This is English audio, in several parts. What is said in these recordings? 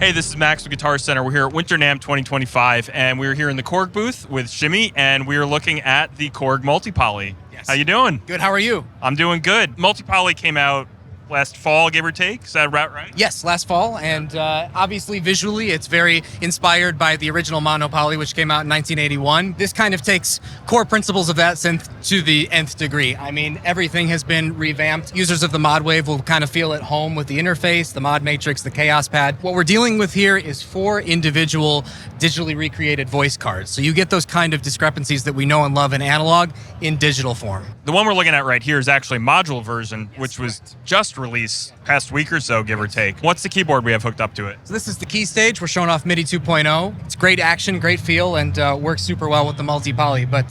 Hey, this is Max with Guitar Center. We're here at Winter NAMM 2025, and we're here in the KORG booth with Shimmy, and we are looking at the KORG Multi-Poly. Yes. How you doing? Good, how are you? I'm doing good. Multi-Poly came out last fall, give or take. Is that about right? Yes, last fall, and obviously visually it's very inspired by the original Mono Poly, which came out in 1981. This kind of takes core principles of that synth to the nth degree. I mean, everything has been revamped. Users of the modwave will kind of feel at home with the interface, the mod matrix, the KAOSS pad. What we're dealing with here is 4 individual digitally recreated voice cards. So you get those kind of discrepancies that we know and love in analog in digital form. The one we're looking at right here is actually module version, which was just released past week or so, give or take. What's the keyboard we have hooked up to it? So this is the key stage. We're showing off MIDI 2.0. It's great action, great feel, and works super well with the multi-poly. But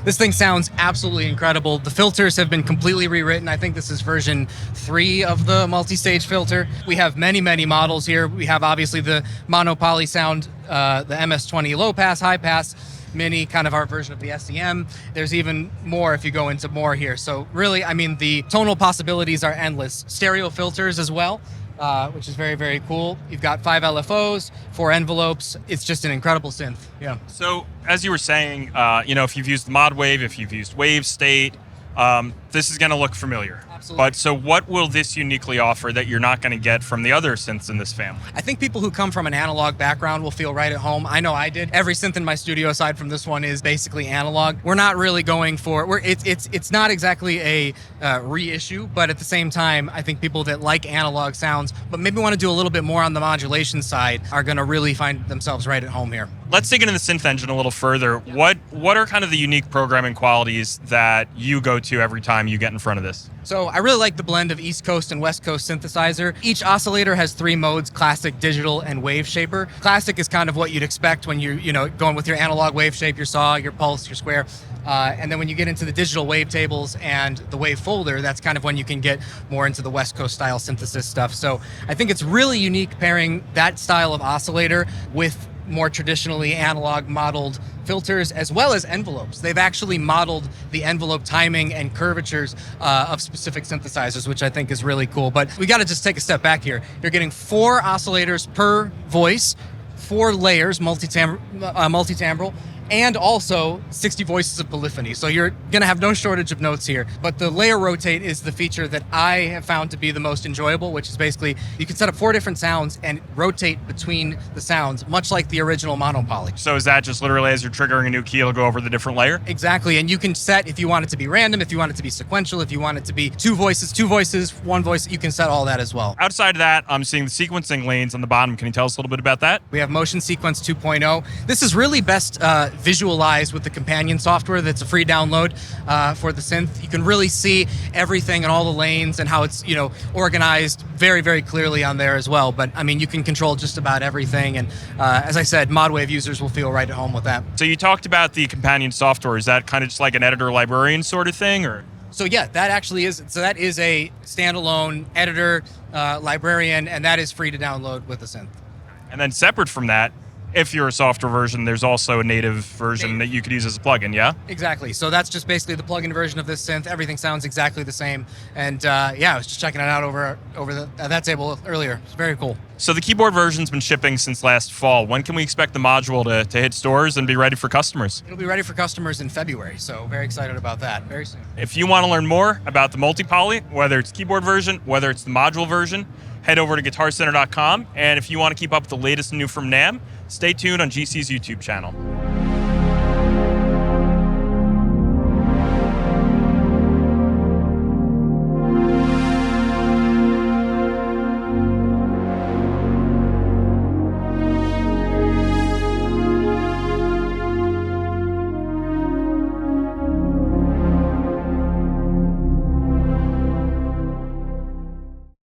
this thing sounds absolutely incredible. The filters have been completely rewritten. I think this is version 3 of the multi-stage filter. We have many, many models here. We have obviously the mono-poly sound, the MS-20 low pass, high pass, Mini, kind of our version of the SEM. There's even more if you go into more here. So really, I mean, the tonal possibilities are endless. Stereo filters as well, which is very, very cool. You've got 5 LFOs, 4 envelopes. It's just an incredible synth. Yeah. So as you were saying, if you've used the modwave, if you've used wave state, this is going to look familiar. Absolutely. But so what will this uniquely offer that you're not going to get from the other synths in this family? I think people who come from an analog background will feel right at home. I know I did. Every synth in my studio, aside from this one, is basically analog. We're not really going for, it's not exactly a reissue, but at the same time, I think people that like analog sounds, but maybe want to do a little bit more on the modulation side, are going to really find themselves right at home here. Let's dig into the synth engine a little further. What are kind of the unique programming qualities that you go to every time you get in front of this? So I really like the blend of East Coast and West Coast synthesizer. Each oscillator has 3 modes: classic, digital, and waveshaper. Classic is kind of what you'd expect when you're going with your analog wave shape, your saw, your pulse, your square. And then when you get into the digital wavetables and the wave folder, that's kind of when you can get more into the West Coast style synthesis stuff. So I think it's really unique pairing that style of oscillator with more traditionally analog modeled filters as well as envelopes. They've actually modeled the envelope timing and curvatures of specific synthesizers, which I think is really cool. But we got to just take a step back here. You're getting 4 oscillators per voice, 4 layers, multi-timbral, and also 60 voices of polyphony. So you're gonna have no shortage of notes here. But the layer rotate is the feature that I have found to be the most enjoyable, which is basically you can set up 4 different sounds and rotate between the sounds, much like the original Mono Poly. So is that just literally as you're triggering a new key, it'll go over the different layer? Exactly, and you can set if you want it to be random, if you want it to be sequential, if you want it to be 2 voices, 1 voice, you can set all that as well. Outside of that, I'm seeing the sequencing lanes on the bottom. Can you tell us a little bit about that? We have Motion Sequence 2.0. This is really best visualized with the companion software that's a free download for the synth. You can really see everything and all the lanes and how it's organized very, very clearly on there as well. But I mean, you can control just about everything. And as I said, modwave users will feel right at home with that. So you talked about the companion software. Is that kind of just like an editor librarian sort of thing, or? So yeah, that actually is. So that is a standalone editor librarian, and that is free to download with the synth. And then separate from that, if you're a software version, there's also a native version that you could use as a plugin, yeah? Exactly. So that's just basically the plugin version of this synth. Everything sounds exactly the same. And yeah, I was just checking it out over that table earlier. It's very cool. So the keyboard version's been shipping since last fall. When can we expect the module to hit stores and be ready for customers? It'll be ready for customers in February, so very excited about that. Very soon. If you want to learn more about the multi-poly, whether it's keyboard version, whether it's the module version, head over to guitarcenter.com. And if you want to keep up with the latest and new from NAMM, stay tuned on GC's YouTube channel.